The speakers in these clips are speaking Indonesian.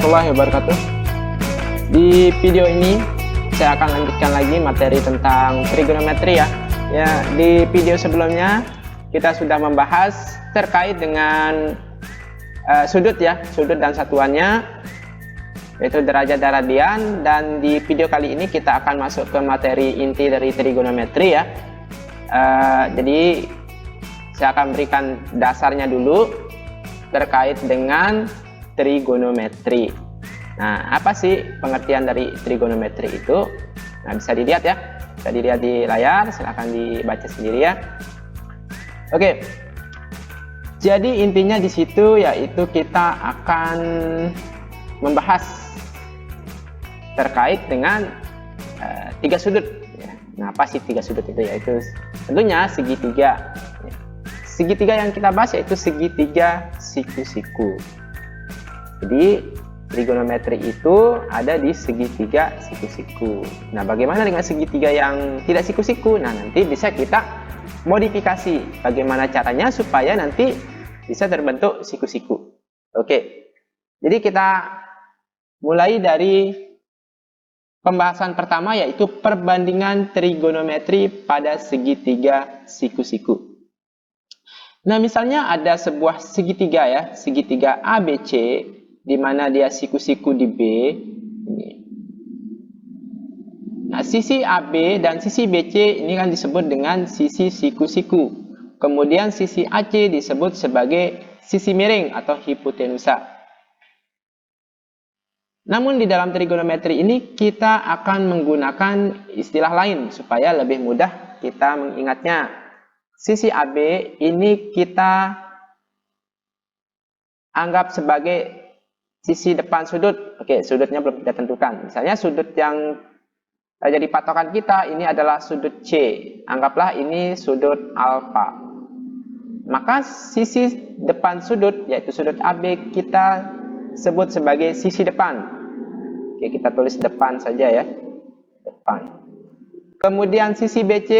warahmatullahi wabarakatuh. Di video ini saya akan lanjutkan lagi materi tentang trigonometri ya. Di video sebelumnya kita sudah membahas terkait dengan sudut dan satuannya, yaitu derajat dan radian. Dan di video kali ini kita akan masuk ke materi inti dari trigonometri ya. Jadi saya akan berikan dasarnya dulu terkait dengan trigonometri. Nah, apa sih pengertian dari trigonometri itu? Nah, bisa dilihat ya. Bisa dilihat di layar, silahkan dibaca sendiri ya. Oke. Jadi intinya di situ yaitu kita akan membahas terkait dengan tiga sudut. Nah, apa sih tiga sudut itu? Yaitu tentunya segitiga. Segitiga yang kita bahas yaitu segitiga siku-siku. Jadi trigonometri itu ada di segitiga siku-siku. Nah, bagaimana dengan segitiga yang tidak siku-siku? Nah, nanti bisa kita modifikasi bagaimana caranya supaya nanti bisa terbentuk siku-siku. Oke. Jadi kita mulai dari pembahasan pertama yaitu perbandingan trigonometri pada segitiga siku-siku. Nah, misalnya ada sebuah segitiga ya, segitiga ABC, di mana dia siku-siku di B. Nah, sisi AB dan sisi BC ini kan disebut dengan sisi siku-siku. Kemudian sisi AC disebut sebagai sisi miring atau hipotenusa. Namun di dalam trigonometri ini kita akan menggunakan istilah lain supaya lebih mudah kita mengingatnya. Sisi AB ini kita anggap sebagai sisi depan sudut. Oke, sudutnya belum kita tentukan. Misalnya sudut yang jadi patokan kita ini adalah sudut C. Anggaplah ini sudut alfa. Maka sisi depan sudut yaitu sudut AB kita sebut sebagai sisi depan. Oke, kita tulis depan saja ya. Depan. Kemudian sisi BC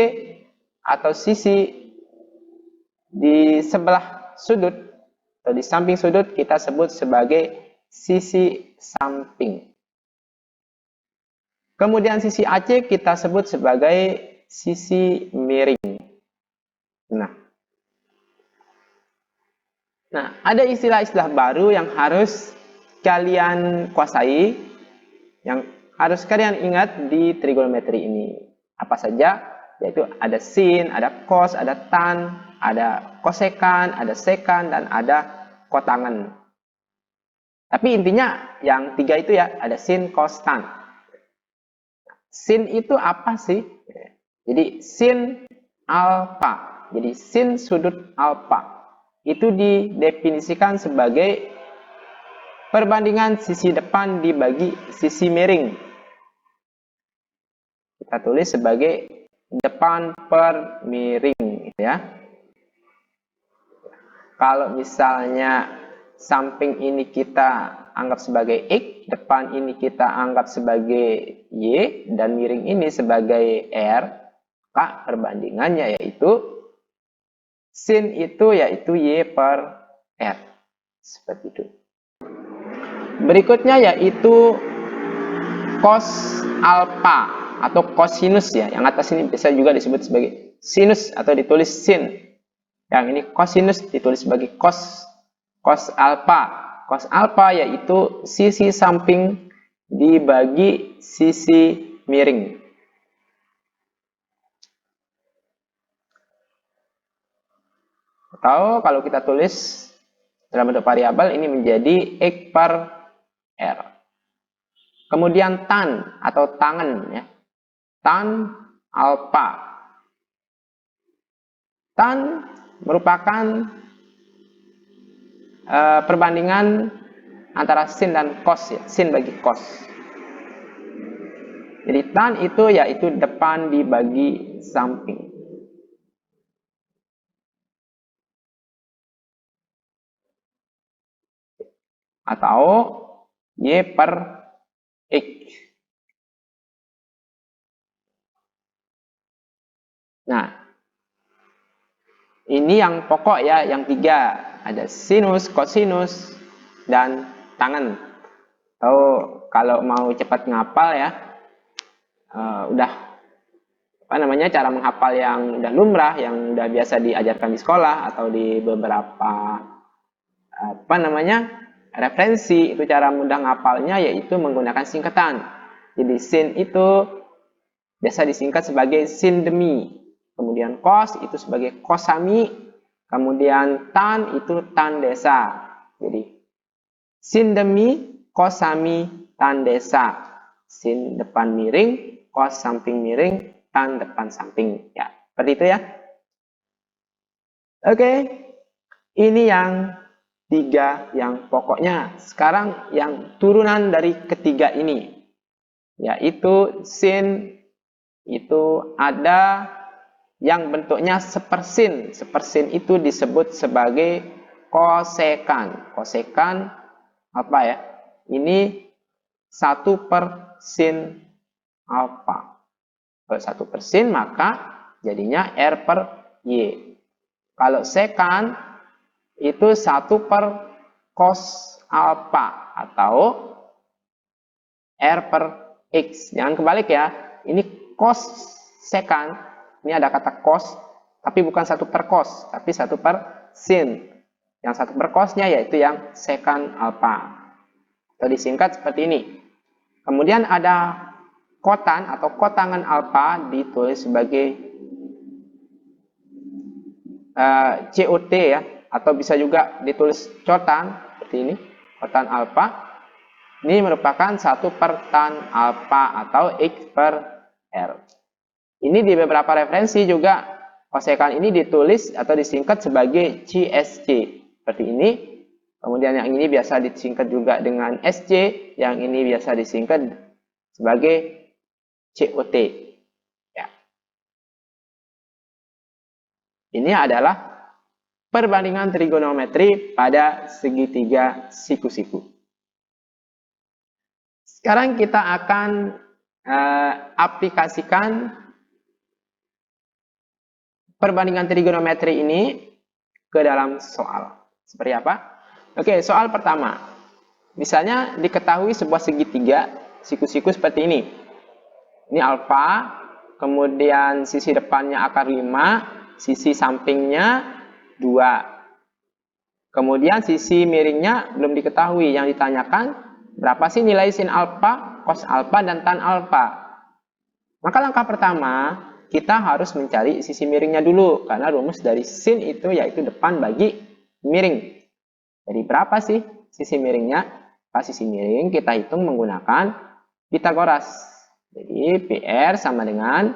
atau sisi di sebelah sudut atau di samping sudut kita sebut sebagai sisi samping. Kemudian sisi AC kita sebut sebagai sisi miring. Nah, ada istilah-istilah baru yang harus kalian kuasai, yang harus kalian ingat di trigonometri ini. Apa saja? Yaitu ada sin, ada cos, ada tan, ada kosekan, ada sekan, dan ada kotangen. Tapi intinya yang tiga itu ya, ada sin, cos, tan. Sin itu apa sih? Jadi sin alfa. Jadi sin sudut alfa. Itu didefinisikan sebagai perbandingan sisi depan dibagi sisi miring. Kita tulis sebagai depan per miring gitu ya. Kalau misalnya samping ini kita anggap sebagai X, depan ini kita anggap sebagai Y, dan miring ini sebagai R, maka perbandingannya yaitu sin itu yaitu Y per R. Seperti itu. Berikutnya yaitu cos alfa atau cosinus ya. Yang atas ini bisa juga disebut sebagai sinus atau ditulis sin. Yang ini cosinus ditulis sebagai cos alfa. Cos alfa yaitu sisi samping dibagi sisi miring. Atau kalau kita tulis dalam bentuk variabel ini menjadi X per R. Kemudian tan atau tangen ya. Tan alfa. Tan merupakan perbandingan antara sin dan cos ya. Sin bagi cos. Jadi tan itu yaitu depan dibagi samping. Atau Y per X. Nah, ini yang pokok ya, yang tiga. Ada sinus, kosinus, dan tangen. Atau kalau mau cepat ngapal ya, udah cara menghafal yang udah lumrah, yang udah biasa diajarkan di sekolah atau di beberapa referensi, itu cara mudah ngapalnya yaitu menggunakan singkatan. Jadi sin itu biasa disingkat sebagai sindemi, kemudian kos itu sebagai kosami, kemudian tan itu tan desa. Jadi sindemi, kosami, tan desa. Sin depan miring, kos samping miring, tan depan samping. Ya, seperti itu ya. Oke, ini yang 3 yang pokoknya. Sekarang yang turunan dari ketiga ini, yaitu sin itu ada yang bentuknya sepersin. Sepersin itu disebut sebagai kosekan. Kosekan apa ya? Ini 1/sin alfa. Kalau 1/sin maka jadinya R/Y. Kalau sekan itu 1/cos alfa atau R/X. Jangan kebalik ya. Ini cos sekan. Ini ada kata cos, tapi bukan 1/cos, tapi 1/sin. Yang 1/cosnya yaitu yang sekan alfa. Atau disingkat seperti ini. Kemudian ada kotan atau kotangan alfa ditulis sebagai COT ya, atau bisa juga ditulis cotan seperti ini, kotan alfa. Ini merupakan 1/tan alfa atau X/R. Ini di beberapa referensi juga kosekan ini ditulis atau disingkat sebagai CSC seperti ini. Kemudian yang ini biasa disingkat juga dengan SC, yang ini biasa disingkat sebagai COT. Ya. Ini adalah perbandingan trigonometri pada segitiga siku-siku. Sekarang kita akan aplikasikan perbandingan trigonometri ini ke dalam soal. Seperti apa? Oke, soal pertama. Misalnya diketahui sebuah segitiga siku-siku seperti ini. Ini alfa, kemudian sisi depannya akar 5, sisi sampingnya 2. Kemudian sisi miringnya belum diketahui. Yang ditanyakan berapa sih nilai sin alfa, cos alfa, dan tan alfa. Maka langkah pertama, kita harus mencari sisi miringnya dulu. Karena rumus dari sin itu yaitu depan bagi miring. Jadi berapa sih sisi miringnya? Pas sisi miring kita hitung menggunakan Pitagoras. Jadi PR sama dengan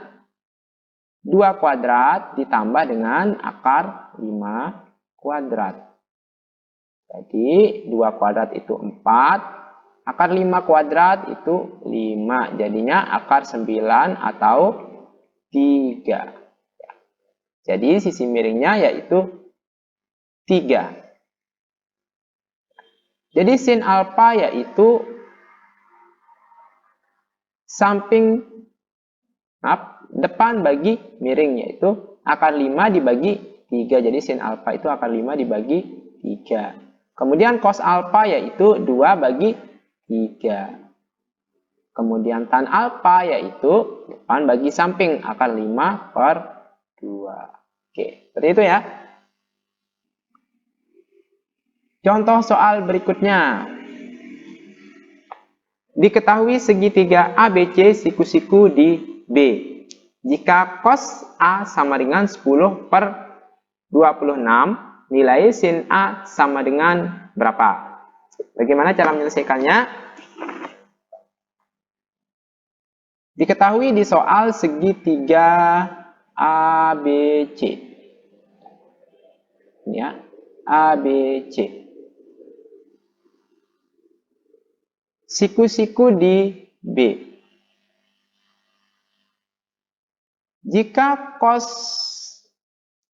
2 kuadrat ditambah dengan akar 5 kuadrat. Jadi 2 kuadrat itu 4. Akar 5 kuadrat itu 5. Jadinya akar 9 atau 3. Jadi sisi miringnya yaitu 3. Jadi sin alfa yaitu samping depan bagi miring, yaitu akar 5 dibagi 3. Jadi sin alfa itu akar 5 dibagi 3. Kemudian cos alfa yaitu 2 bagi 3. Kemudian tan alfa yaitu depan bagi samping, akar 5/2. Oke, seperti itu ya. Contoh soal berikutnya. Diketahui segitiga ABC siku-siku di B. Jika cos A sama dengan 10/26, nilai sin A sama dengan berapa? Bagaimana cara menyelesaikannya? Diketahui di soal segitiga ABC. Ya, ABC. Siku-siku di B. Jika cos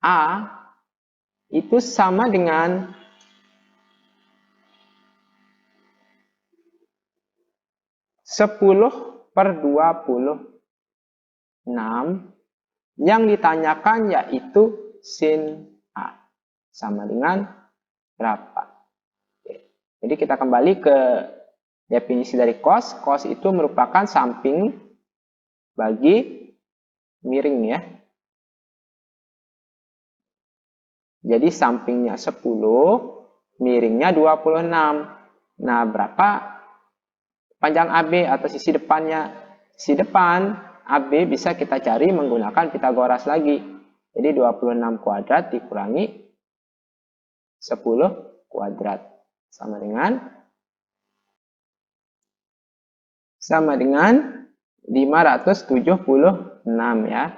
A itu sama dengan 10/26, yang ditanyakan yaitu sin A sama dengan berapa. Oke. Jadi kita kembali ke Definisi dari cos, cos itu merupakan samping bagi miring ya. Jadi sampingnya 10, miringnya 26. Nah, berapa panjang AB atau sisi depannya? Sisi depan AB bisa kita cari menggunakan Pitagoras lagi. Jadi 26 kuadrat dikurangi 10 kuadrat sama dengan 576 ya.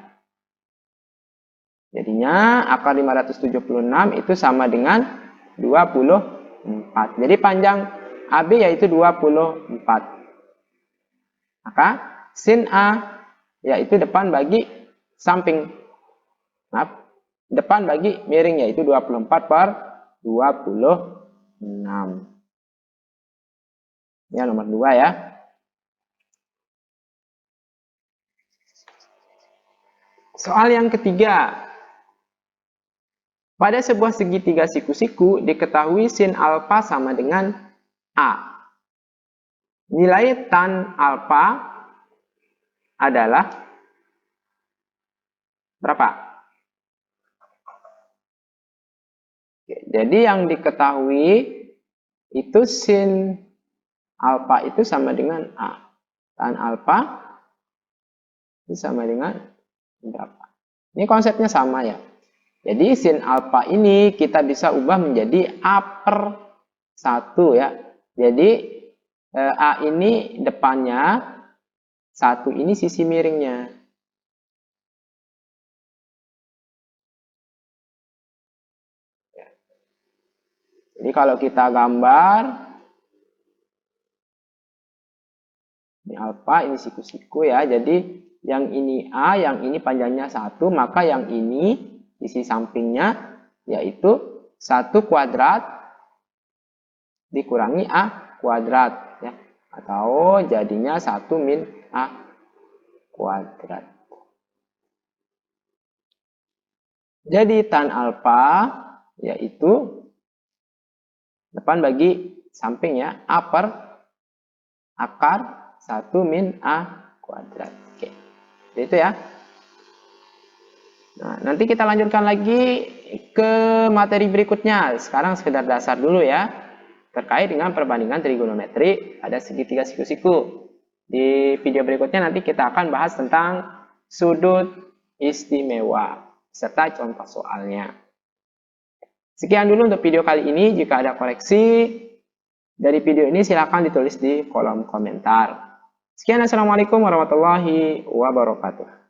Jadinya akar 576 itu sama dengan 24. Jadi panjang AB yaitu 24. Maka sin A yaitu depan bagi samping. Maaf, depan bagi miring yaitu 24 per 26. Ya, nomor 2 ya. Soal yang ketiga. Pada sebuah segitiga siku-siku diketahui sin alfa sama dengan A. Nilai tan alfa adalah berapa? Oke, jadi yang diketahui itu sin alfa itu sama dengan A. Tan alfa itu sama dengan berapa? Ini konsepnya sama ya. Jadi sin alfa ini kita bisa ubah menjadi A per 1 ya. Jadi A ini depannya, 1 ini sisi miringnya. Jadi kalau kita gambar, ini alfa, ini siku-siku ya. Jadi yang ini A, yang ini panjangnya 1, maka yang ini sisi sampingnya yaitu 1 kuadrat dikurangi A kuadrat ya. Atau jadinya 1 min A kuadrat. Jadi tan alfa yaitu depan bagi samping ya, A per akar 1 min A kuadrat. Oke, itu ya. Nah, nanti kita lanjutkan lagi ke materi berikutnya. Sekarang sekedar dasar dulu ya, terkait dengan perbandingan trigonometri pada segitiga siku-siku. Di video berikutnya nanti kita akan bahas tentang sudut istimewa serta contoh soalnya. Sekian dulu untuk video kali ini. Jika ada koreksi dari video ini silahkan ditulis di kolom komentar. Sekian, assalamualaikum warahmatullahi wabarakatuh.